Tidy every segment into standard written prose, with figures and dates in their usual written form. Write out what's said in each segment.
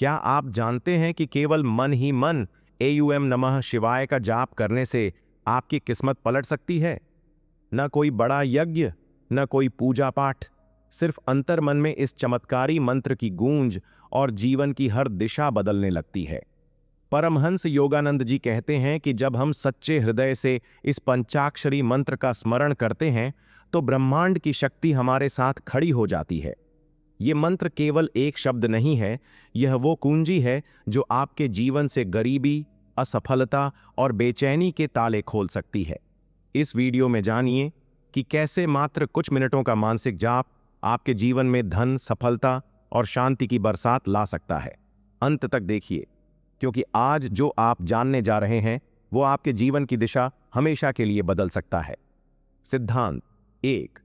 क्या आप जानते हैं कि केवल मन ही मन एयूएम नमः शिवाय का जाप करने से आपकी किस्मत पलट सकती है? न कोई बड़ा यज्ञ, न कोई पूजा पाठ, सिर्फ अंतर मन में इस चमत्कारी मंत्र की गूंज और जीवन की हर दिशा बदलने लगती है। परमहंस योगानंद जी कहते हैं कि जब हम सच्चे हृदय से इस पंचाक्षरी मंत्र का स्मरण करते हैं तो ब्रह्मांड की शक्ति हमारे साथ खड़ी हो जाती है। ये मंत्र केवल एक शब्द नहीं है, यह वो कुंजी है जो आपके जीवन से गरीबी, असफलता और बेचैनी के ताले खोल सकती है। इस वीडियो में जानिए कि कैसे मात्र कुछ मिनटों का मानसिक जाप आपके जीवन में धन, सफलता और शांति की बरसात ला सकता है। अंत तक देखिए, क्योंकि आज जो आप जानने जा रहे हैं वो आपके जीवन की दिशा हमेशा के लिए बदल सकता है। सिद्धांत 1।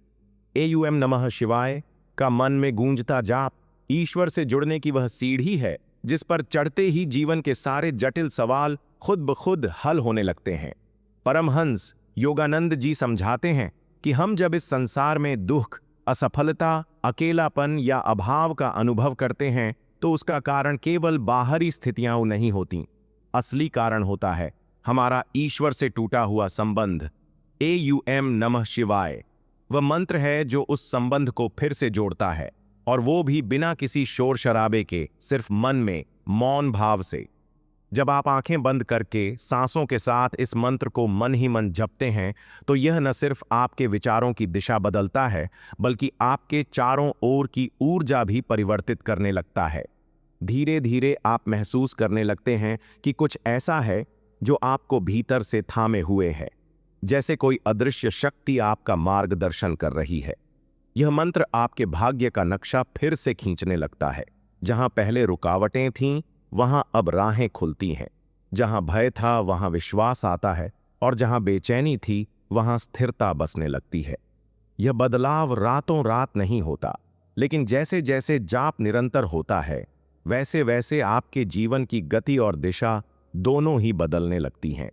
एयूएम नमः शिवाय का मन में गूंजता जाप ईश्वर से जुड़ने की वह सीढ़ी है जिस पर चढ़ते ही जीवन के सारे जटिल सवाल खुद ब खुद हल होने लगते हैं। परमहंस योगानंद जी समझाते हैं कि हम जब इस संसार में दुख, असफलता, अकेलापन या अभाव का अनुभव करते हैं तो उसका कारण केवल बाहरी स्थितियां नहीं होती। असली कारण होता है हमारा ईश्वर से टूटा हुआ संबंध। एयूएम नमः शिवाय वह मंत्र है जो उस संबंध को फिर से जोड़ता है, और वो भी बिना किसी शोर शराबे के, सिर्फ मन में मौन भाव से। जब आप आंखें बंद करके सांसों के साथ इस मंत्र को मन ही मन जपते हैं तो यह न सिर्फ आपके विचारों की दिशा बदलता है, बल्कि आपके चारों ओर की ऊर्जा भी परिवर्तित करने लगता है। धीरे धीरे आप महसूस करने लगते हैं कि कुछ ऐसा है जो आपको भीतर से थामे हुए है, जैसे कोई अदृश्य शक्ति आपका मार्गदर्शन कर रही है। यह मंत्र आपके भाग्य का नक्शा फिर से खींचने लगता है। जहां पहले रुकावटें थीं, वहां अब राहें खुलती हैं। जहां भय था वहां विश्वास आता है, और जहां बेचैनी थी वहां स्थिरता बसने लगती है। यह बदलाव रातों रात नहीं होता, लेकिन जैसे जैसे जाप निरंतर होता है वैसे वैसे आपके जीवन की गति और दिशा दोनों ही बदलने लगती हैं।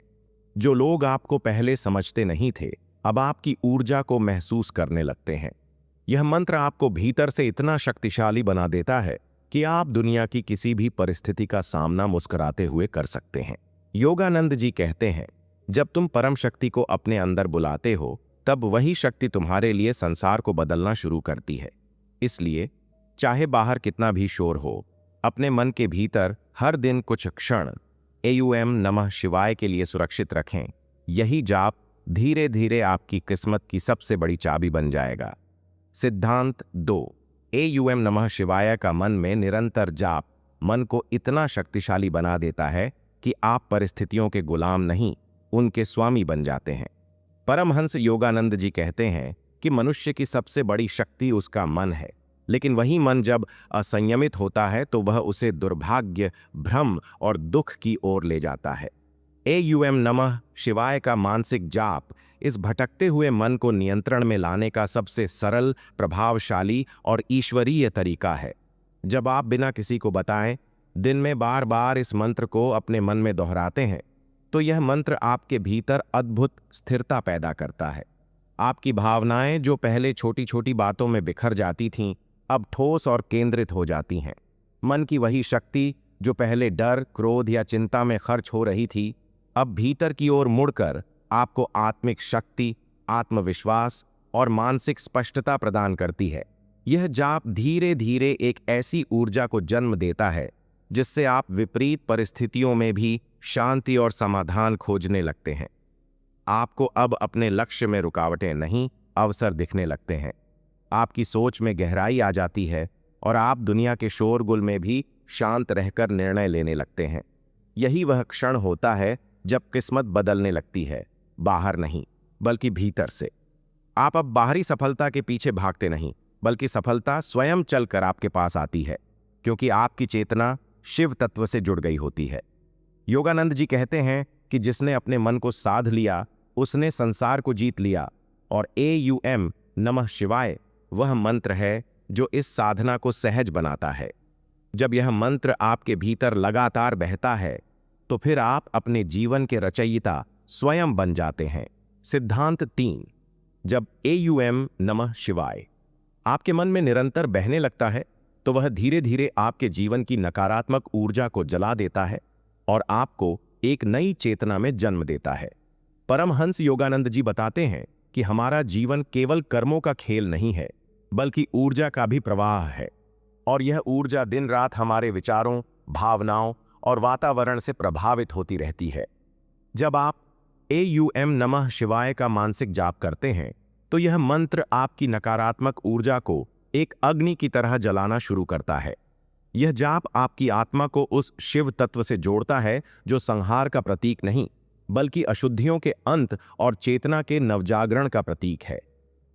जो लोग आपको पहले समझते नहीं थे अब आपकी ऊर्जा को महसूस करने लगते हैं। यह मंत्र आपको भीतर से इतना शक्तिशाली बना देता है कि आप दुनिया की किसी भी परिस्थिति का सामना मुस्कुराते हुए कर सकते हैं। योगानंद जी कहते हैं, जब तुम परम शक्ति को अपने अंदर बुलाते हो तब वही शक्ति तुम्हारे लिए संसार को बदलना शुरू करती है। इसलिए चाहे बाहर कितना भी शोर हो, अपने मन के भीतर हर दिन कुछ क्षण एयूएम नमः शिवाय के लिए सुरक्षित रखें। यही जाप धीरे धीरे आपकी किस्मत की सबसे बड़ी चाबी बन जाएगा। सिद्धांत 2। एयूएम नमः शिवाय का मन में निरंतर जाप मन को इतना शक्तिशाली बना देता है कि आप परिस्थितियों के गुलाम नहीं, उनके स्वामी बन जाते हैं। परमहंस योगानंद जी कहते हैं कि मनुष्य की सबसे बड़ी शक्ति उसका मन है, लेकिन वही मन जब असंयमित होता है तो वह उसे दुर्भाग्य, भ्रम और दुख की ओर ले जाता है। एयूएम नमः शिवाय का मानसिक जाप इस भटकते हुए मन को नियंत्रण में लाने का सबसे सरल, प्रभावशाली और ईश्वरीय तरीका है। जब आप बिना किसी को बताएं दिन में बार बार इस मंत्र को अपने मन में दोहराते हैं तो यह मंत्र आपके भीतर अद्भुत स्थिरता पैदा करता है। आपकी भावनाएं जो पहले छोटी छोटी बातों में बिखर जाती थीं अब ठोस और केंद्रित हो जाती हैं। मन की वही शक्ति जो पहले डर, क्रोध या चिंता में खर्च हो रही थी अब भीतर की ओर मुड़कर आपको आत्मिक शक्ति, आत्मविश्वास और मानसिक स्पष्टता प्रदान करती है। यह जाप धीरे धीरे एक ऐसी ऊर्जा को जन्म देता है जिससे आप विपरीत परिस्थितियों में भी शांति और समाधान खोजने लगते हैं। आपको अब अपने लक्ष्य में रुकावटें नहीं, अवसर दिखने लगते हैं। आपकी सोच में गहराई आ जाती है और आप दुनिया के शोरगुल में भी शांत रहकर निर्णय लेने लगते हैं। यही वह क्षण होता है जब किस्मत बदलने लगती है, बाहर नहीं बल्कि भीतर से। आप अब बाहरी सफलता के पीछे भागते नहीं, बल्कि सफलता स्वयं चलकर आपके पास आती है, क्योंकि आपकी चेतना शिव तत्व से जुड़ गई होती है। योगानंद जी कहते हैं कि जिसने अपने मन को साध लिया उसने संसार को जीत लिया, और एयूएम नमः शिवाय वह मंत्र है जो इस साधना को सहज बनाता है। जब यह मंत्र आपके भीतर लगातार बहता है तो फिर आप अपने जीवन के रचयिता स्वयं बन जाते हैं। सिद्धांत 3। जब एयूएम नमः शिवाय आपके मन में निरंतर बहने लगता है तो वह धीरे धीरे आपके जीवन की नकारात्मक ऊर्जा को जला देता है और आपको एक नई चेतना में जन्म देता है। परमहंस योगानंद जी बताते हैं कि हमारा जीवन केवल कर्मों का खेल नहीं है, बल्कि ऊर्जा का भी प्रवाह है, और यह ऊर्जा दिन रात हमारे विचारों, भावनाओं और वातावरण से प्रभावित होती रहती है। जब आप AUM नमः शिवाय का मानसिक जाप करते हैं, तो यह मंत्र आपकी नकारात्मक ऊर्जा को एक अग्नि की तरह जलाना शुरू करता है। यह जाप आपकी आत्मा को उस शिव तत्व से जोड़ता है जो संहार का प्रतीक नहीं, बल्कि अशुद्धियों के अंत और चेतना के नवजागरण का प्रतीक है।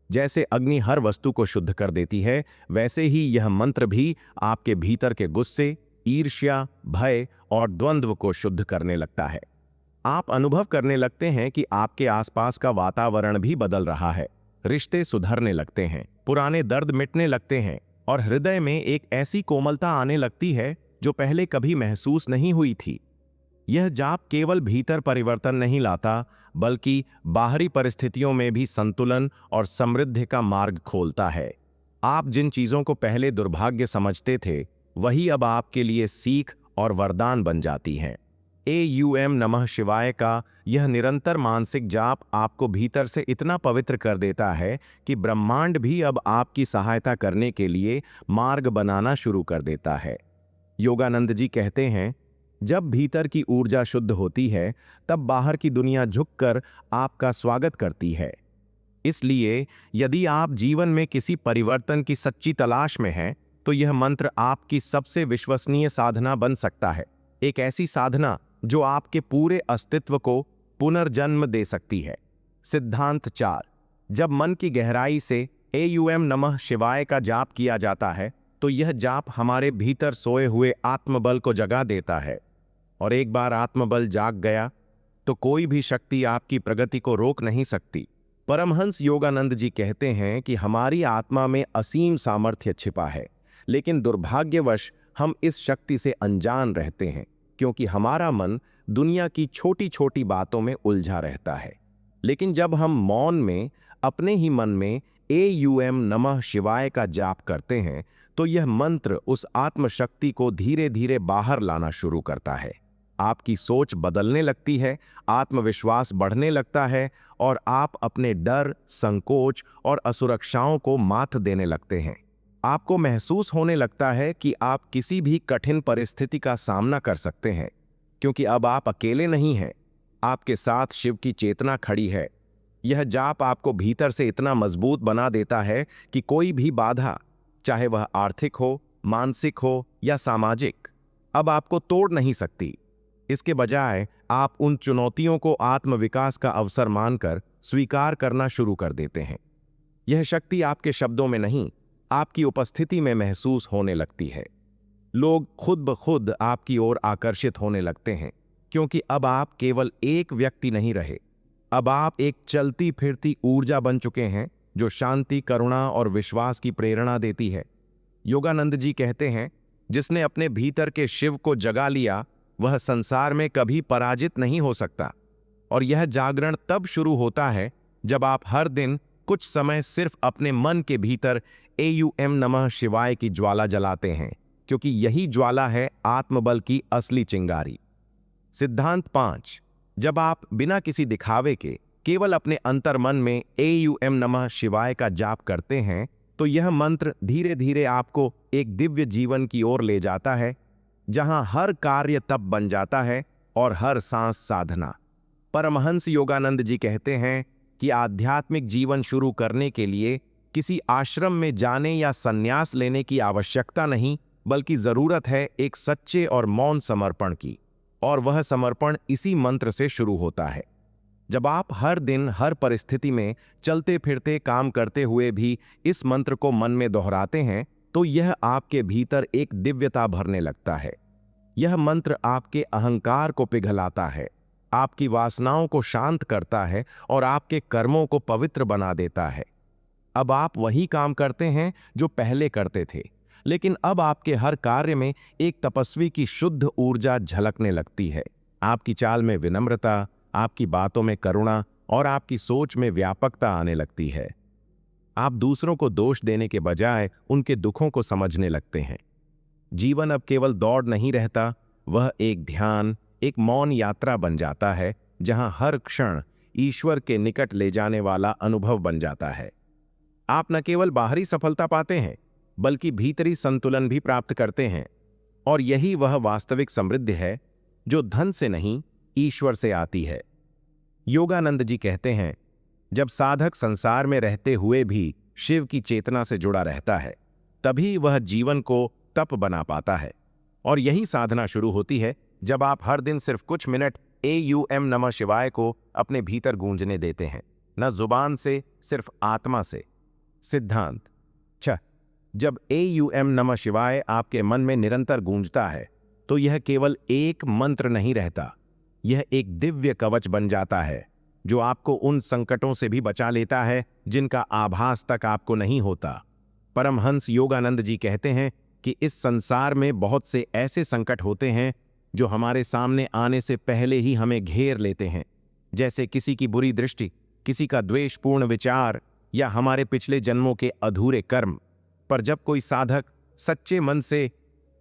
जैसे अग्नि हर वस्तु को शुद्ध कर देती है, वैसे ही यह मंत्र भी आपके भीतर के गुस्से, ईर्ष्या, भय और द्वंद्व को शुद्ध करने लगता है। आप अनुभव करने लगते हैं कि आपके आसपास का वातावरण भी बदल रहा है, रिश्ते सुधरने लगते हैं, पुराने दर्द मिटने लगते हैं और हृदय में एक ऐसी कोमलता आने लगती है जो पहले कभी महसूस नहीं हुई थी। यह जाप केवल भीतर परिवर्तन नहीं लाता, बल्कि बाहरी परिस्थितियों में भी संतुलन और समृद्धि का मार्ग खोलता है। आप जिन चीजों को पहले दुर्भाग्य समझते थे, वही अब आपके लिए सीख और वरदान बन जाती हैं। AUM नमः शिवाय का यह निरंतर मानसिक जाप आपको भीतर से इतना पवित्र कर देता है कि ब्रह्मांड भी अब आपकी सहायता करने के लिए मार्ग बनाना शुरू कर देता है। योगानंद जी कहते हैं, जब भीतर की ऊर्जा शुद्ध होती है, तब बाहर की दुनिया झुककर आपका स्वागत करती है। इसलिए यदि आप जीवन में किसी परिवर्तन की सच्ची तलाश में हैं, तो यह मंत्र आपकी सबसे विश्वसनीय साधना बन सकता है। एक ऐसी साधना जो आपके पूरे अस्तित्व को पुनर्जन्म दे सकती है। सिद्धांत 4। जब मन की गहराई से AUM नमः शिवाय का जाप किया जाता है, तो यह जाप हमारे भीतर सोए हुए आत्मबल को जगा देता है, और एक बार आत्मबल जाग गया तो कोई भी शक्ति आपकी प्रगति को रोक नहीं सकती। परमहंस योगानंद जी कहते हैं कि हमारी आत्मा में असीम सामर्थ्य छिपा है, लेकिन दुर्भाग्यवश हम इस शक्ति से अनजान रहते हैं, क्योंकि हमारा मन दुनिया की छोटी छोटी बातों में उलझा रहता है। लेकिन जब हम मौन में अपने ही मन में AUM नमः शिवाय का जाप करते हैं, तो यह मंत्र उस आत्मशक्ति को धीरे धीरे बाहर लाना शुरू करता है। आपकी सोच बदलने लगती है, आत्मविश्वास बढ़ने लगता है और आप अपने डर, संकोच और असुरक्षाओं को मात देने लगते हैं। आपको महसूस होने लगता है कि आप किसी भी कठिन परिस्थिति का सामना कर सकते हैं, क्योंकि अब आप अकेले नहीं हैं, आपके साथ शिव की चेतना खड़ी है। यह जाप आपको भीतर से इतना मजबूत बना देता है कि कोई भी बाधा, चाहे वह आर्थिक हो, मानसिक हो या सामाजिक, अब आपको तोड़ नहीं सकती। इसके बजाय आप उन चुनौतियों को आत्मविकास का अवसर मानकर स्वीकार करना शुरू कर देते हैं। यह शक्ति आपके शब्दों में नहीं, आपकी उपस्थिति में महसूस होने लगती है। लोग खुद ब खुद आपकी ओर आकर्षित होने लगते हैं, क्योंकि अब आप केवल एक व्यक्ति नहीं रहे, अब आप एक चलती फिरती ऊर्जा बन चुके हैं जो शांति, करुणा और विश्वास की प्रेरणा देती है। योगानंद जी कहते हैं, जिसने अपने भीतर के शिव को जगा लिया, वह संसार में कभी पराजित नहीं हो सकता। और यह जागरण तब शुरू होता है जब आप हर दिन कुछ समय सिर्फ अपने मन के भीतर AUM नमः शिवाय की ज्वाला जलाते हैं, क्योंकि यही ज्वाला है आत्मबल की असली चिंगारी। सिद्धांत 5। जब आप बिना किसी दिखावे के केवल अपने अंतर्मन में AUM नमः शिवाय का जाप करते हैं, तो यह मंत्र धीरे धीरे आपको एक दिव्य जीवन की ओर ले जाता है, जहां हर कार्य तप बन जाता है और हर सांस साधना। परमहंस योगानंद जी कहते हैं कि आध्यात्मिक जीवन शुरू करने के लिए किसी आश्रम में जाने या संन्यास लेने की आवश्यकता नहीं, बल्कि जरूरत है एक सच्चे और मौन समर्पण की, और वह समर्पण इसी मंत्र से शुरू होता है। जब आप हर दिन हर परिस्थिति में चलते फिरते काम करते हुए भी इस मंत्र को मन में दोहराते हैं, तो यह आपके भीतर एक दिव्यता भरने लगता है। यह मंत्र आपके अहंकार को पिघलाता है, आपकी वासनाओं को शांत करता है और आपके कर्मों को पवित्र बना देता है। अब आप वही काम करते हैं जो पहले करते थे, लेकिन अब आपके हर कार्य में एक तपस्वी की शुद्ध ऊर्जा झलकने लगती है। आपकी चाल में विनम्रता, आपकी बातों में करुणा और आपकी सोच में व्यापकता आने लगती है। आप दूसरों को दोष देने के बजाय उनके दुखों को समझने लगते हैं। जीवन अब केवल दौड़ नहीं रहता, वह एक ध्यान, एक मौन यात्रा बन जाता है, जहां हर क्षण ईश्वर के निकट ले जाने वाला अनुभव बन जाता है। आप न केवल बाहरी सफलता पाते हैं, बल्कि भीतरी संतुलन भी प्राप्त करते हैं। और यही वह वास्तविक समृद्धि है जो धन से नहीं, ईश्वर से आती है। योगानंद जी कहते हैं, जब साधक संसार में रहते हुए भी शिव की चेतना से जुड़ा रहता है, तभी वह जीवन को तप बना पाता है। और यही साधना शुरू होती है जब आप हर दिन सिर्फ कुछ मिनट AUM नमः शिवाय को अपने भीतर गूंजने देते हैं, न जुबान से, सिर्फ आत्मा से। सिद्धांत 6। जब AUM नमः शिवाय आपके मन में निरंतर गूंजता है, तो यह केवल एक मंत्र नहीं रहता, यह एक दिव्य कवच बन जाता है जो आपको उन संकटों से भी बचा लेता है जिनका आभास तक आपको नहीं होता। परमहंस योगानंद जी कहते हैं कि इस संसार में बहुत से ऐसे संकट होते हैं जो हमारे सामने आने से पहले ही हमें घेर लेते हैं, जैसे किसी की बुरी दृष्टि, किसी का द्वेषपूर्ण विचार या हमारे पिछले जन्मों के अधूरे कर्म। पर जब कोई साधक सच्चे मन से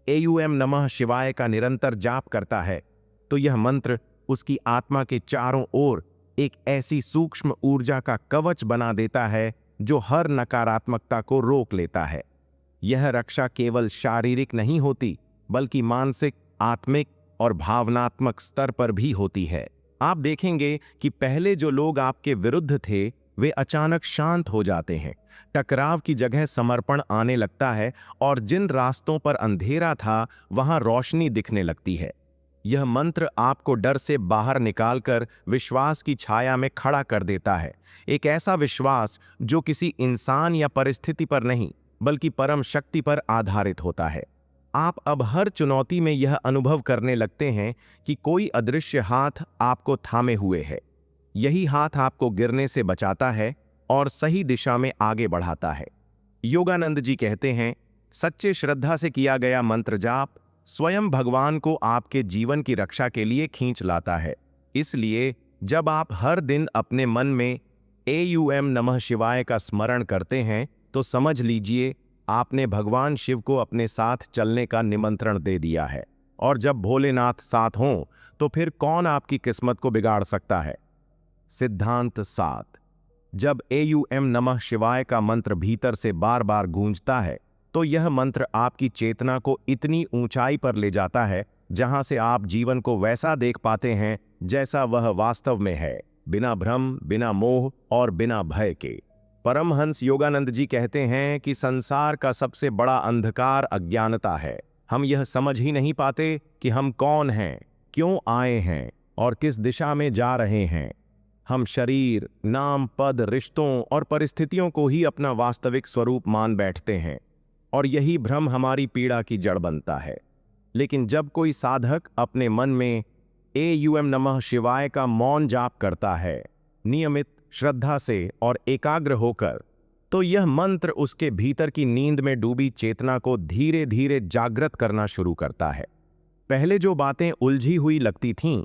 AUM नमः शिवाय का निरंतर जाप करता है, तो यह मंत्र उसकी आत्मा के चारों ओर एक ऐसी सूक्ष्म ऊर्जा का कवच बना देता है जो हर नकारात्मकता को रोक लेता है। यह रक्षा केवल शारीरिक नहीं होती, बल्कि मानसिक, आत्मिक और भावनात्मक स्तर पर भी होती है। आप देखेंगे कि पहले जो लोग आपके विरुद्ध थे, वे अचानक शांत हो जाते हैं। टकराव की जगह समर्पण आने लगता है और जिन रास्तों पर अंधेरा था, वहां रोशनी दिखने लगती है। यह मंत्र आपको डर से बाहर निकालकर विश्वास की छाया में खड़ा कर देता है। एक ऐसा विश्वास जो किसी इंसान या परिस्थिति पर नहीं, बल्कि परम शक्ति पर आधारित होता है। आप अब हर चुनौती में यह अनुभव करने लगते हैं कि कोई अदृश्य हाथ आपको थामे हुए है। यही हाथ आपको गिरने से बचाता है और सही दिशा में आगे बढ़ाता है। योगानंद जी कहते हैं, सच्चे श्रद्धा से किया गया मंत्र जाप स्वयं भगवान को आपके जीवन की रक्षा के लिए खींच लाता है। इसलिए जब आप हर दिन अपने मन में AUM नमः शिवाय का स्मरण करते हैं, तो समझ लीजिए आपने भगवान शिव को अपने साथ चलने का निमंत्रण दे दिया है। और जब भोलेनाथ साथ हों, तो फिर कौन आपकी किस्मत को बिगाड़ सकता है। सिद्धांत 7। जब AUM नमः शिवाय का मंत्र भीतर से बार बार गूंजता है, तो यह मंत्र आपकी चेतना को इतनी ऊंचाई पर ले जाता है जहां से आप जीवन को वैसा देख पाते हैं जैसा वह वास्तव में है, बिना भ्रम, बिना मोह और बिना भय के। परमहंस योगानंद जी कहते हैं कि संसार का सबसे बड़ा अंधकार अज्ञानता है। हम यह समझ ही नहीं पाते कि हम कौन हैं, क्यों आए हैं और किस दिशा में जा रहे हैं। हम शरीर, नाम, पद, रिश्तों और परिस्थितियों को ही अपना वास्तविक स्वरूप मान बैठते हैं, और यही भ्रम हमारी पीड़ा की जड़ बनता है। लेकिन जब कोई साधक अपने मन में AUM नमः शिवाय का मौन जाप करता है, नियमित श्रद्धा से और एकाग्र होकर, तो यह मंत्र उसके भीतर की नींद में डूबी चेतना को धीरे धीरे जागृत करना शुरू करता है। पहले जो बातें उलझी हुई लगती थीं,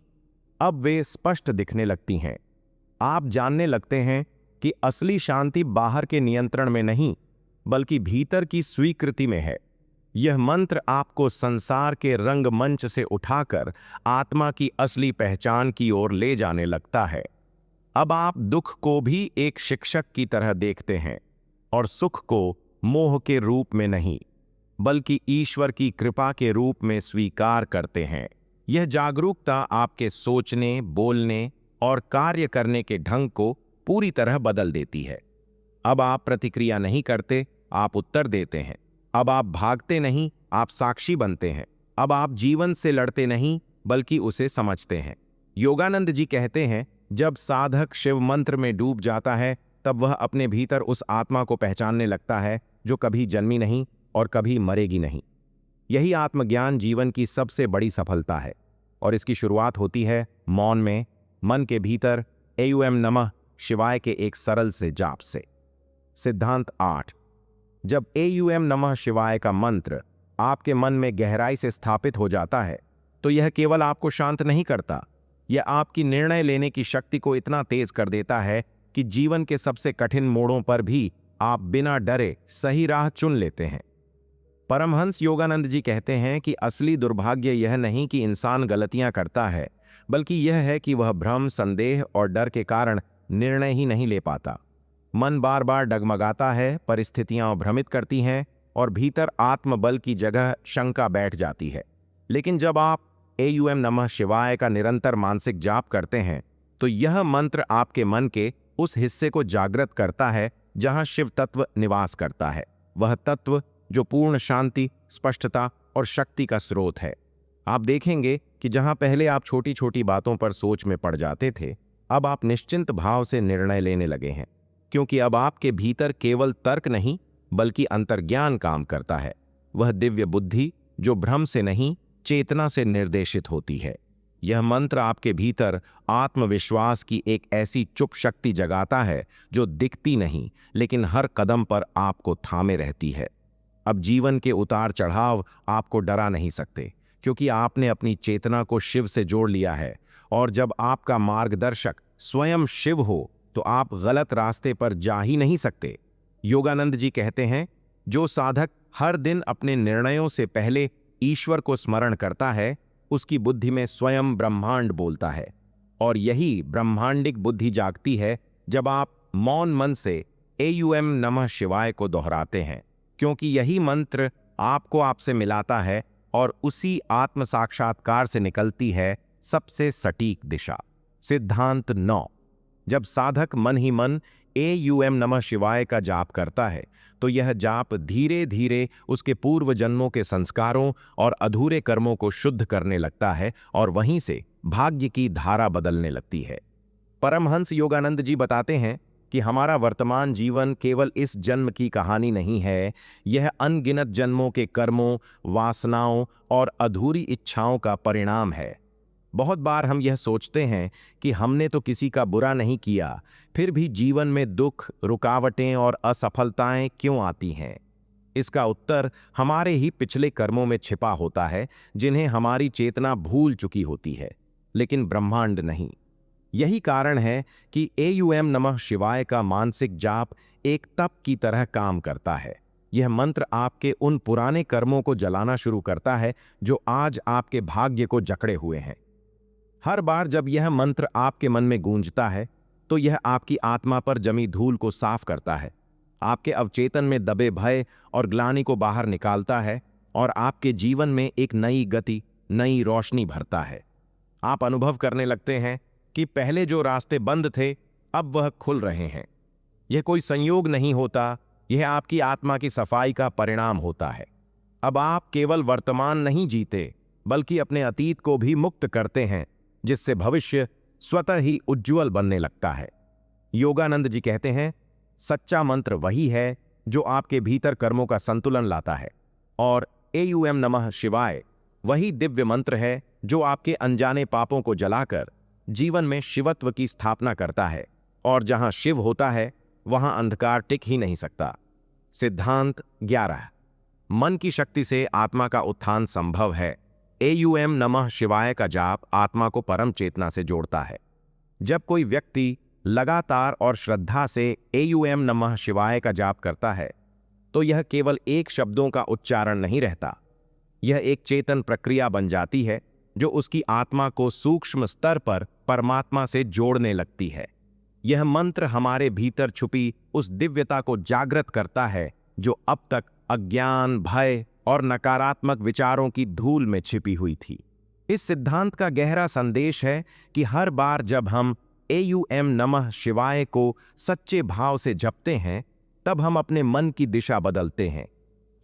अब वे स्पष्ट दिखने लगती हैं। आप जानने लगते हैं कि असली शांति बाहर के नियंत्रण में नहीं, बल्कि भीतर की स्वीकृति में है। यह मंत्र आपको संसार के रंगमंच से उठाकर आत्मा की असली पहचान की ओर ले जाने लगता है। अब आप दुख को भी एक शिक्षक की तरह देखते हैं और सुख को मोह के रूप में नहीं, बल्कि ईश्वर की कृपा के रूप में स्वीकार करते हैं। यह जागरूकता आपके सोचने, बोलने और कार्य करने के ढंग को पूरी तरह बदल देती है। अब आप प्रतिक्रिया नहीं करते, आप उत्तर देते हैं। अब आप भागते नहीं, आप साक्षी बनते हैं। अब आप जीवन से लड़ते नहीं, बल्कि उसे समझते हैं। योगानंद जी कहते हैं, जब साधक शिव मंत्र में डूब जाता है, तब वह अपने भीतर उस आत्मा को पहचानने लगता है जो कभी जन्मी नहीं और कभी मरेगी नहीं। यही आत्मज्ञान जीवन की सबसे बड़ी सफलता है, और इसकी शुरुआत होती है मौन में, मन के भीतर AUM नमः शिवाय के एक सरल से जाप से। सिद्धांत 8। जब AUM नमः शिवाय का मंत्र आपके मन में गहराई से स्थापित हो जाता है, तो यह केवल आपको शांत नहीं करता, यह आपकी निर्णय लेने की शक्ति को इतना तेज कर देता है कि जीवन के सबसे कठिन मोड़ों पर भी आप बिना डरे सही राह चुन लेते हैं। परमहंस योगानंद जी कहते हैं कि असली दुर्भाग्य यह नहीं कि इंसान गलतियां करता है, बल्कि यह है कि वह भ्रम, संदेह और डर के कारण निर्णय ही नहीं ले पाता। मन बार बार डगमगाता है, परिस्थितियां भ्रमित करती हैं और भीतर आत्मबल की जगह शंका बैठ जाती है। लेकिन जब आप एयूएम नमः शिवाय का निरंतर मानसिक जाप करते हैं, तो यह मंत्र आपके मन के उस हिस्से को जागृत करता है जहां शिव तत्व निवास करता है। वह तत्व जो पूर्ण शांति, स्पष्टता और शक्ति का स्रोत है। आप देखेंगे कि जहां पहले आप छोटी छोटी बातों पर सोच में पड़ जाते थे, अब आप निश्चिंत भाव से निर्णय लेने लगे हैं, क्योंकि अब आपके भीतर केवल तर्क नहीं बल्कि अंतर्ज्ञान काम करता है। वह दिव्य बुद्धि जो भ्रम से नहीं, चेतना से निर्देशित होती है। यह मंत्र आपके भीतर आत्मविश्वास की एक ऐसी चुप शक्ति जगाता है जो दिखती नहीं, लेकिन हर कदम पर आपको थामे रहती है। अब जीवन के उतार चढ़ाव आपको डरा नहीं सकते, क्योंकि आपने अपनी चेतना को शिव से जोड़ लिया है। और जब आपका मार्गदर्शक स्वयं शिव हो, तो आप गलत रास्ते पर जा ही नहीं सकते। योगानंद जी कहते हैं, जो साधक हर दिन अपने निर्णयों से पहले ईश्वर को स्मरण करता है, उसकी बुद्धि में स्वयं ब्रह्मांड बोलता है। और यही ब्रह्मांडिक बुद्धि जागती है जब आप मौन मन से एयूएम नमः शिवाय को दोहराते हैं, क्योंकि यही मंत्र आपको आपसे मिलाता है और उसी आत्म साक्षात्कार से निकलती है सबसे सटीक दिशा। सिद्धांत 9। जब साधक मन ही मन एयूएम नमः शिवाय का जाप करता है, तो यह जाप धीरे धीरे उसके पूर्व जन्मों के संस्कारों और अधूरे कर्मों को शुद्ध करने लगता है और वहीं से भाग्य की धारा बदलने लगती है। परमहंस योगानंद जी बताते हैं कि हमारा वर्तमान जीवन केवल इस जन्म की कहानी नहीं है, यह अनगिनत जन्मों के कर्मों, वासनाओं और अधूरी इच्छाओं का परिणाम है। बहुत बार हम यह सोचते हैं कि हमने तो किसी का बुरा नहीं किया, फिर भी जीवन में दुख, रुकावटें और असफलताएं क्यों आती हैं? इसका उत्तर हमारे ही पिछले कर्मों में छिपा होता है, जिन्हें हमारी चेतना भूल चुकी होती है, लेकिन ब्रह्मांड नहीं। यही कारण है कि एयूएम नमः शिवाय का मानसिक जाप एक तप की तरह काम करता है। यह मंत्र आपके उन पुराने कर्मों को जलाना शुरू करता है जो आज आपके भाग्य को जकड़े हुए हैं। हर बार जब यह मंत्र आपके मन में गूंजता है, तो यह आपकी आत्मा पर जमी धूल को साफ करता है, आपके अवचेतन में दबे भय और ग्लानि को बाहर निकालता है और आपके जीवन में एक नई गति, नई रोशनी भरता है। आप अनुभव करने लगते हैं कि पहले जो रास्ते बंद थे, अब वह खुल रहे हैं। यह कोई संयोग नहीं होता, यह आपकी आत्मा की सफाई का परिणाम होता है। अब आप केवल वर्तमान नहीं जीते, बल्कि अपने अतीत को भी मुक्त करते हैं, जिससे भविष्य स्वतः ही उज्ज्वल बनने लगता है। योगानंद जी कहते हैं, सच्चा मंत्र वही है जो आपके भीतर कर्मों का संतुलन लाता है, और एयूएम नमः शिवाय वही दिव्य मंत्र है जो आपके अनजाने पापों को जलाकर जीवन में शिवत्व की स्थापना करता है। और जहां शिव होता है, वहां अंधकार टिक ही नहीं सकता। सिद्धांत 11। मन की शक्ति से आत्मा का उत्थान संभव है। एयूएम नमः शिवाय का जाप आत्मा को परम चेतना से जोड़ता है। जब कोई व्यक्ति लगातार और श्रद्धा से एयूएम नमः शिवाय का जाप करता है, तो यह केवल एक शब्दों का उच्चारण नहीं रहता, यह एक चेतन प्रक्रिया बन जाती है जो उसकी आत्मा को सूक्ष्म स्तर पर परमात्मा से जोड़ने लगती है। यह मंत्र हमारे भीतर छुपी उस दिव्यता को जागृत करता है जो अब तक अज्ञान, भय और नकारात्मक विचारों की धूल में छिपी हुई थी। इस सिद्धांत का गहरा संदेश है कि हर बार जब हम एयूएम नमः शिवाय को सच्चे भाव से जपते हैं, तब हम अपने मन की दिशा बदलते हैं,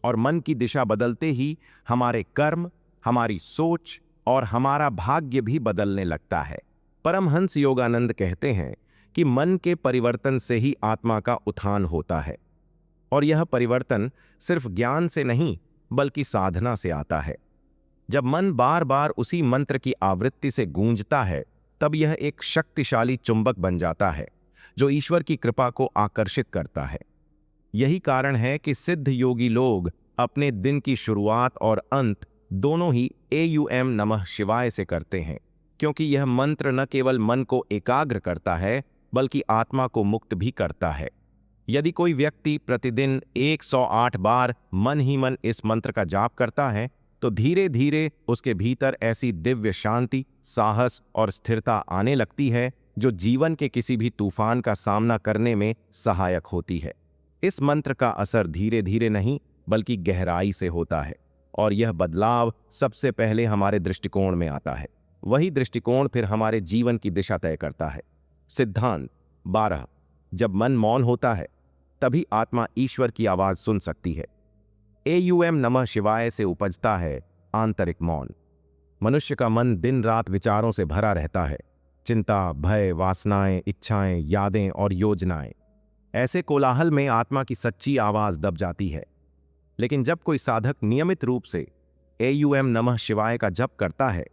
और मन की दिशा बदलते ही हमारे कर्म, हमारी सोच और हमारा भाग्य भी बदलने लगता है। परमहंस योगानंद कहते हैं कि मन के परिवर्तन से ही आत्मा का उत्थान होता है, और यह परिवर्तन सिर्फ ज्ञान से नहीं बल्कि साधना से आता है। जब मन बार बार उसी मंत्र की आवृत्ति से गूंजता है, तब यह एक शक्तिशाली चुंबक बन जाता है जो ईश्वर की कृपा को आकर्षित करता है। यही कारण है कि सिद्ध योगी लोग अपने दिन की शुरुआत और अंत दोनों ही एयूएम नमः शिवाय से करते हैं, क्योंकि यह मंत्र न केवल मन को एकाग्र करता है, बल्कि आत्मा को मुक्त भी करता है। यदि कोई व्यक्ति प्रतिदिन 108 बार मन ही मन इस मंत्र का जाप करता है तो धीरे धीरे उसके भीतर ऐसी दिव्य शांति, साहस और स्थिरता आने लगती है जो जीवन के किसी भी तूफान का सामना करने में सहायक होती है। इस मंत्र का असर धीरे धीरे नहीं बल्कि गहराई से होता है और यह बदलाव सबसे पहले हमारे दृष्टिकोण में आता है। वही दृष्टिकोण फिर हमारे जीवन की दिशा तय करता है। सिद्धांत 12। जब मन मौन होता है तभी आत्मा ईश्वर की आवाज सुन सकती है। AUM नमः शिवाय से उपजता है आंतरिक मौन। मनुष्य का मन दिन रात विचारों से भरा रहता है। चिंता, भय, वासनाएं, इच्छाएं, यादें और योजनाएं। ऐसे कोलाहल में आत्मा की सच्ची आवाज दब जाती है। लेकिन जब कोई साधक नियमित रूप से AUM नमः शिवाय का जप करता है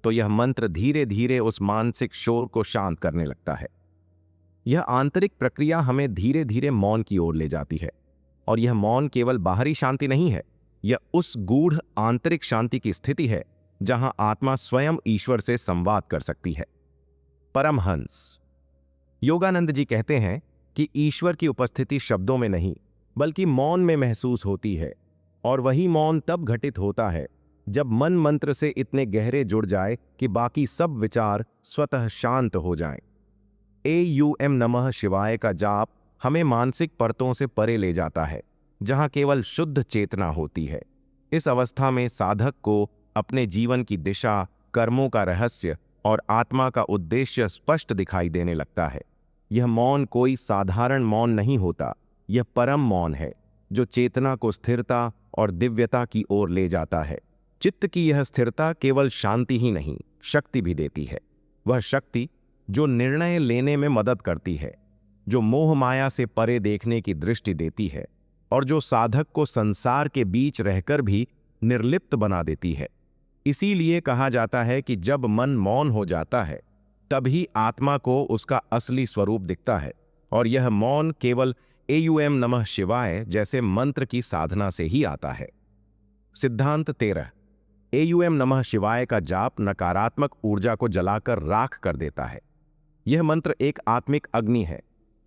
तो यह मंत्र धीरे धीरे उस मानसिक शोर को शांत करने लगता है। यह आंतरिक प्रक्रिया हमें धीरे धीरे मौन की ओर ले जाती है और यह मौन केवल बाहरी शांति नहीं है, यह उस गूढ़ आंतरिक शांति की स्थिति है जहां आत्मा स्वयं ईश्वर से संवाद कर सकती है। परमहंस योगानंद जी कहते हैं कि ईश्वर की उपस्थिति शब्दों में नहीं बल्कि मौन में महसूस होती है और वही मौन तब घटित होता है जब मन मंत्र से इतने गहरे जुड़ जाए कि बाकी सब विचार स्वतः शांत हो जाएं। AUM नमः शिवाय का जाप हमें मानसिक परतों से परे ले जाता है जहां केवल शुद्ध चेतना होती है। इस अवस्था में साधक को अपने जीवन की दिशा, कर्मों का रहस्य और आत्मा का उद्देश्य स्पष्ट दिखाई देने लगता है। यह मौन कोई साधारण मौन नहीं होता, यह परम मौन है जो चेतना को स्थिरता और दिव्यता की ओर ले जाता है। चित्त की यह स्थिरता केवल शांति ही नहीं, शक्ति भी देती है। वह शक्ति जो निर्णय लेने में मदद करती है, जो मोह माया से परे देखने की दृष्टि देती है और जो साधक को संसार के बीच रहकर भी निर्लिप्त बना देती है। इसीलिए कहा जाता है कि जब मन मौन हो जाता है तभी आत्मा को उसका असली स्वरूप दिखता है और यह मौन केवल AUM नमः शिवाय जैसे मंत्र की साधना से ही आता है। सिद्धांत 13। AUM नमः शिवाय का जाप नकारात्मक ऊर्जा को जलाकर राख कर देता है। यह मंत्र एक आत्मिक अग्नि है।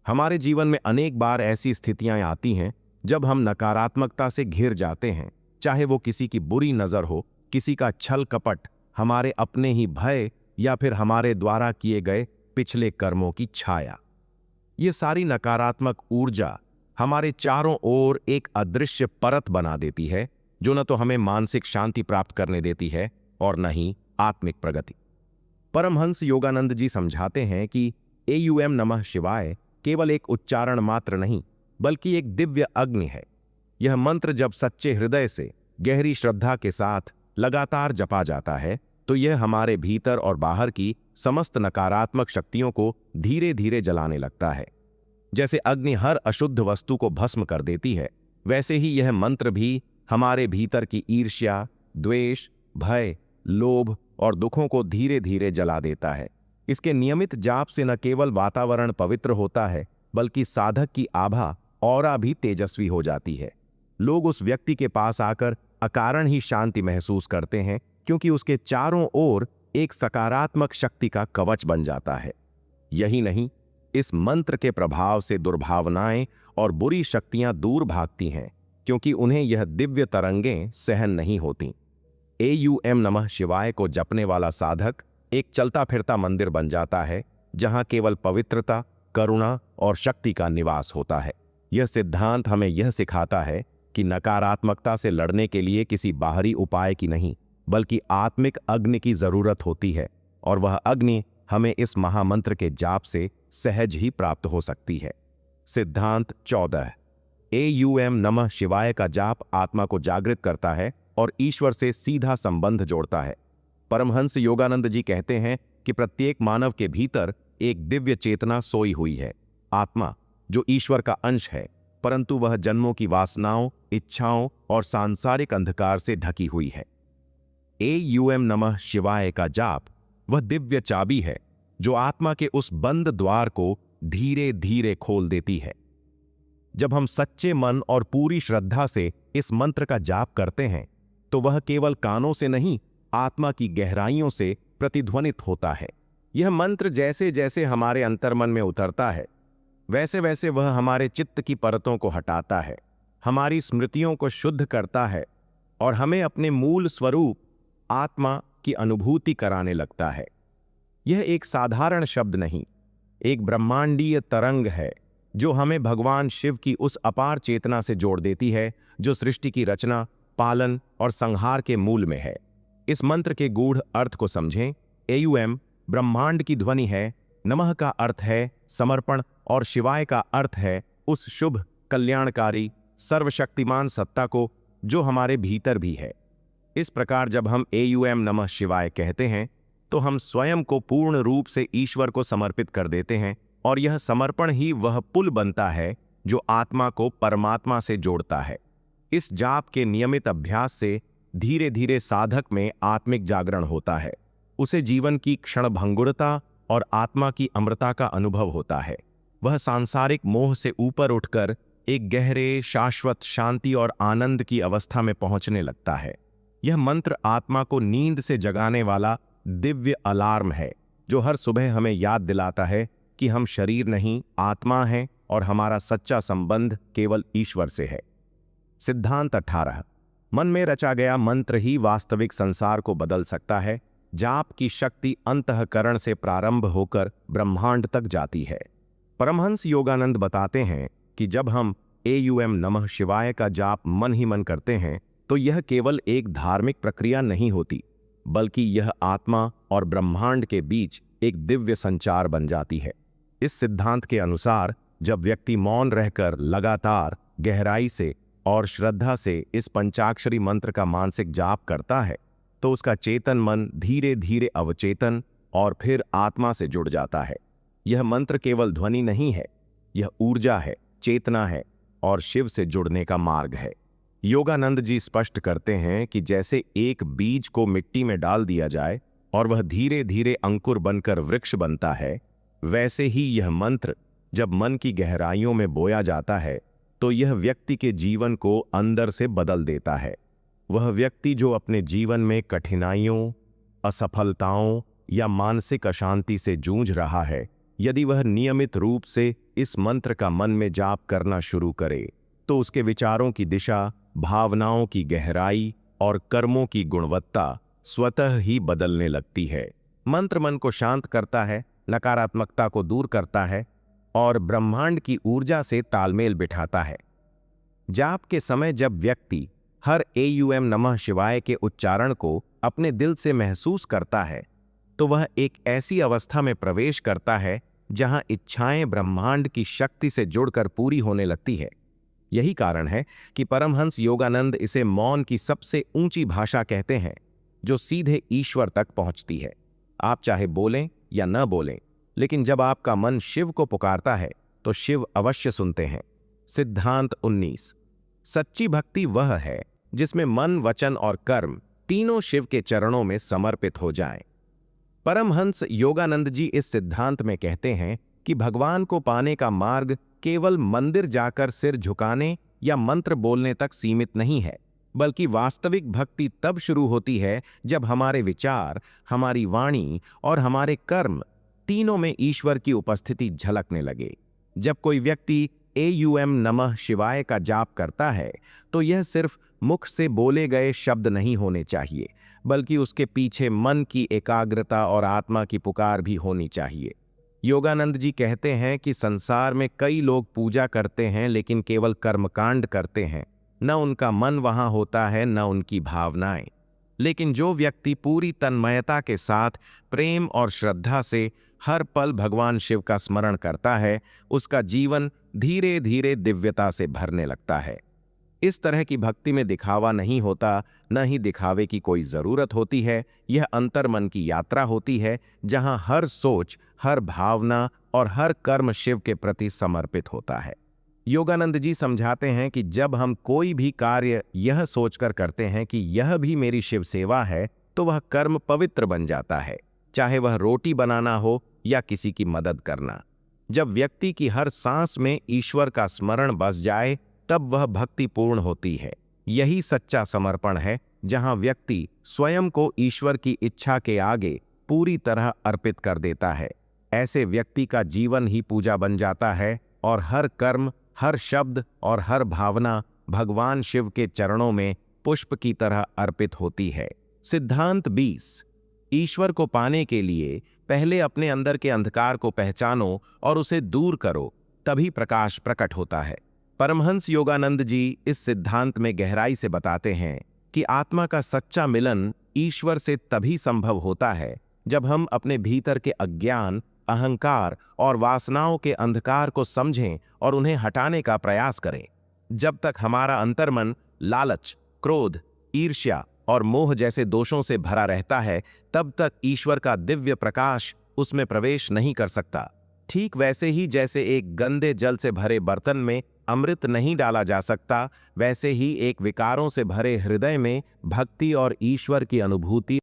हमारे जीवन में अनेक बार ऐसी स्थितियां आती हैं जब हम नकारात्मकता से घिर जाते हैं, चाहे वो किसी की बुरी नजर हो, किसी का छल कपट, हमारे अपने ही भय या फिर हमारे द्वारा किए गए पिछले कर्मों की छाया। ये सारी नकारात्मक ऊर्जा हमारे चारों ओर एक अदृश्य परत बना देती है जो न तो हमें मानसिक शांति प्राप्त करने देती है और न ही आत्मिक प्रगति। परमहंस योगानंद जी समझाते हैं कि AUM नमः शिवाय केवल एक उच्चारण मात्र नहीं बल्कि एक दिव्य अग्नि है। यह मंत्र जब सच्चे हृदय से गहरी श्रद्धा के साथ लगातार जपा जाता है तो यह हमारे भीतर और बाहर की समस्त नकारात्मक शक्तियों को धीरे धीरे जलाने लगता है। जैसे अग्नि हर अशुद्ध वस्तु को भस्म कर देती है, वैसे ही यह मंत्र भी हमारे भीतर की ईर्ष्या, द्वेष, भय, लोभ और दुखों को धीरे धीरे जला देता है। इसके नियमित जाप से न केवल वातावरण पवित्र होता है बल्कि साधक की आभा ऑरा भी तेजस्वी हो जाती है। लोग उस व्यक्ति के पास आकर अकारण ही शांति महसूस करते हैं क्योंकि उसके चारों ओर एक सकारात्मक शक्ति का कवच बन जाता है। यही नहीं, इस मंत्र के प्रभाव से दुर्भावनाएं और बुरी शक्तियां दूर भागती हैं क्योंकि उन्हें यह दिव्य तरंगें सहन नहीं होती। AUM नमः शिवाय को जपने वाला साधक एक चलता फिरता मंदिर बन जाता है जहां केवल पवित्रता, करुणा और शक्ति का निवास होता है। यह सिद्धांत हमें यह सिखाता है कि नकारात्मकता से लड़ने के लिए किसी बाहरी उपाय की नहीं बल्कि आत्मिक अग्नि की जरूरत होती है और वह अग्नि हमें इस महामंत्र के जाप से सहज ही प्राप्त हो सकती है। सिद्धांत 14। AUM नमः शिवाय का जाप आत्मा को जागृत करता है और ईश्वर से सीधा संबंध जोड़ता है। परमहंस योगानंद जी कहते हैं कि प्रत्येक मानव के भीतर एक दिव्य चेतना सोई हुई है, आत्मा जो ईश्वर का अंश है, परंतु वह जन्मों की वासनाओं, इच्छाओं और सांसारिक अंधकार से ढकी हुई है। AUM नमः शिवाय का जाप वह दिव्य चाबी है जो आत्मा के उस बंद द्वार को धीरे धीरे खोल देती है। जब हम सच्चे मन और पूरी श्रद्धा से इस मंत्र का जाप करते हैं तो वह केवल कानों से नहीं, आत्मा की गहराइयों से प्रतिध्वनित होता है। यह मंत्र जैसे जैसे हमारे अंतर्मन में उतरता है वैसे वैसे वह हमारे चित्त की परतों को हटाता है, हमारी स्मृतियों को शुद्ध करता है और हमें अपने मूल स्वरूप आत्मा की अनुभूति कराने लगता है। यह एक साधारण शब्द नहीं, एक ब्रह्मांडीय तरंग है जो हमें भगवान शिव की उस अपार चेतना से जोड़ देती है जो सृष्टि की रचना, पालन और संहार के मूल में है। इस मंत्र के गूढ़ अर्थ को समझें। एयूएम ब्रह्मांड की ध्वनि है, नमः का अर्थ है समर्पण और शिवाय का अर्थ है उस शुभ, कल्याणकारी, सर्वशक्तिमान सत्ता को जो हमारे भीतर भी है। इस प्रकार जब हम एयूएम नमः शिवाय कहते हैं तो हम स्वयं को पूर्ण रूप से ईश्वर को समर्पित कर देते हैं और यह समर्पण ही वह पुल बनता है जो आत्मा को परमात्मा से जोड़ता है। इस जाप के नियमित अभ्यास से धीरे धीरे साधक में आत्मिक जागरण होता है, उसे जीवन की क्षणभंगुरता और आत्मा की अमृता का अनुभव होता है। वह सांसारिक मोह से ऊपर उठकर एक गहरे, शाश्वत शांति और आनंद की अवस्था में पहुंचने लगता है। यह मंत्र आत्मा को नींद से जगाने वाला दिव्य अलार्म है जो हर सुबह हमें याद दिलाता है कि हम शरीर नहीं, आत्मा हैं और हमारा सच्चा संबंध केवल ईश्वर से है। सिद्धांत 18। मन में रचा गया मंत्र ही वास्तविक संसार को बदल सकता है। जाप की शक्ति अंतःकरण से प्रारंभ होकर ब्रह्मांड तक जाती है। परमहंस योगानंद बताते हैं कि जब हम एयूएम नमः शिवाय का जाप मन ही मन करते हैं तो यह केवल एक धार्मिक प्रक्रिया नहीं होती, बल्कि यह आत्मा और ब्रह्मांड के बीच एक दिव्य संचार बन जाती है। इस सिद्धांत के अनुसार जब व्यक्ति मौन रहकर लगातार गहराई से और श्रद्धा से इस पंचाक्षरी मंत्र का मानसिक जाप करता है तो उसका चेतन मन धीरे धीरे अवचेतन और फिर आत्मा से जुड़ जाता है। यह मंत्र केवल ध्वनि नहीं है, यह ऊर्जा है, चेतना है और शिव से जुड़ने का मार्ग है। योगानंद जी स्पष्ट करते हैं कि जैसे एक बीज को मिट्टी में डाल दिया जाए और वह धीरे धीरे अंकुर बनकर वृक्ष बनता है, वैसे ही यह मंत्र जब मन की गहराइयों में बोया जाता है तो यह व्यक्ति के जीवन को अंदर से बदल देता है। वह व्यक्ति जो अपने जीवन में कठिनाइयों, असफलताओं या मानसिक अशांति से जूझ रहा है, यदि वह नियमित रूप से इस मंत्र का मन में जाप करना शुरू करे तो उसके विचारों की दिशा, भावनाओं की गहराई और कर्मों की गुणवत्ता स्वतः ही बदलने लगती है। मंत्र मन को शांत करता है, नकारात्मकता को दूर करता है और ब्रह्मांड की ऊर्जा से तालमेल बिठाता है। जाप के समय जब व्यक्ति हर एयूएम नमः शिवाय के उच्चारण को अपने दिल से महसूस करता है तो वह एक ऐसी अवस्था में प्रवेश करता है जहां इच्छाएं ब्रह्मांड की शक्ति से जुड़कर पूरी होने लगती है। यही कारण है कि परमहंस योगानंद इसे मौन की सबसे ऊंची भाषा कहते हैं जो सीधे ईश्वर तक पहुंचती है। आप चाहे बोलें या न बोलें, लेकिन जब आपका मन शिव को पुकारता है तो शिव अवश्य सुनते हैं। सिद्धांत 19। सच्ची भक्ति वह है जिसमें मन, वचन और कर्म तीनों शिव के चरणों में समर्पित हो जाएं। परमहंस योगानंद जी इस सिद्धांत में कहते हैं कि भगवान को पाने का मार्ग केवल मंदिर जाकर सिर झुकाने या मंत्र बोलने तक सीमित नहीं है, बल्कि वास्तविक भक्ति तब शुरू होती है जब हमारे विचार, हमारी वाणी और हमारे कर्म तीनों में ईश्वर की उपस्थिति झलकने लगे। जब कोई व्यक्ति एयूएम नमः शिवाय का जाप करता है तो यह सिर्फ मुख से बोले गए शब्द नहीं होने चाहिए, बल्कि उसके पीछे मन की एकाग्रता और आत्मा की पुकार भी होनी चाहिए। योगानंद जी कहते हैं कि संसार में कई लोग पूजा करते हैं लेकिन केवल कर्मकांड करते हैं, न उनका मन वहां होता है न उनकी भावनाएं। लेकिन जो व्यक्ति पूरी तन्मयता के साथ प्रेम और श्रद्धा से हर पल भगवान शिव का स्मरण करता है, उसका जीवन धीरे धीरे दिव्यता से भरने लगता है। इस तरह की भक्ति में दिखावा नहीं होता, न ही दिखावे की कोई जरूरत होती है। यह अंतर्मन की यात्रा होती है जहां हर सोच, हर भावना और हर कर्म शिव के प्रति समर्पित होता है। योगानंद जी समझाते हैं कि जब हम कोई भी कार्य यह सोचकर करते हैं कि यह भी मेरी शिव सेवा है, तो वह कर्म पवित्र बन जाता है, चाहे वह रोटी बनाना हो या किसी की मदद करना। जब व्यक्ति की हर सांस में ईश्वर का स्मरण बस जाए तब वह भक्ति पूर्ण होती है। यही सच्चा समर्पण है जहां व्यक्ति स्वयं को ईश्वर की इच्छा के आगे पूरी तरह अर्पित कर देता है। ऐसे व्यक्ति का जीवन ही पूजा बन जाता है और हर कर्म, हर शब्द और हर भावना भगवान शिव के चरणों में पुष्प की तरह अर्पित होती है। सिद्धांत 20। ईश्वर को पाने के लिए पहले अपने अंदर के अंधकार को पहचानो और उसे दूर करो, तभी प्रकाश प्रकट होता है। परमहंस योगानंद जी इस सिद्धांत में गहराई से बताते हैं कि आत्मा का सच्चा मिलन ईश्वर से तभी संभव होता है जब हम अपने भीतर के अज्ञान, अहंकार और वासनाओं के अंधकार को समझें और उन्हें हटाने का प्रयास करें। जब तक हमारा अंतर्मन लालच, क्रोध, ईर्ष्या और मोह जैसे दोषों से भरा रहता है, तब तक ईश्वर का दिव्य प्रकाश उसमें प्रवेश नहीं कर सकता। ठीक वैसे ही जैसे एक गंदे जल से भरे बर्तन में अमृत नहीं डाला जा सकता, वैसे ही एक विकारों से भरे हृदय में भक्ति और ईश्वर की अनुभूति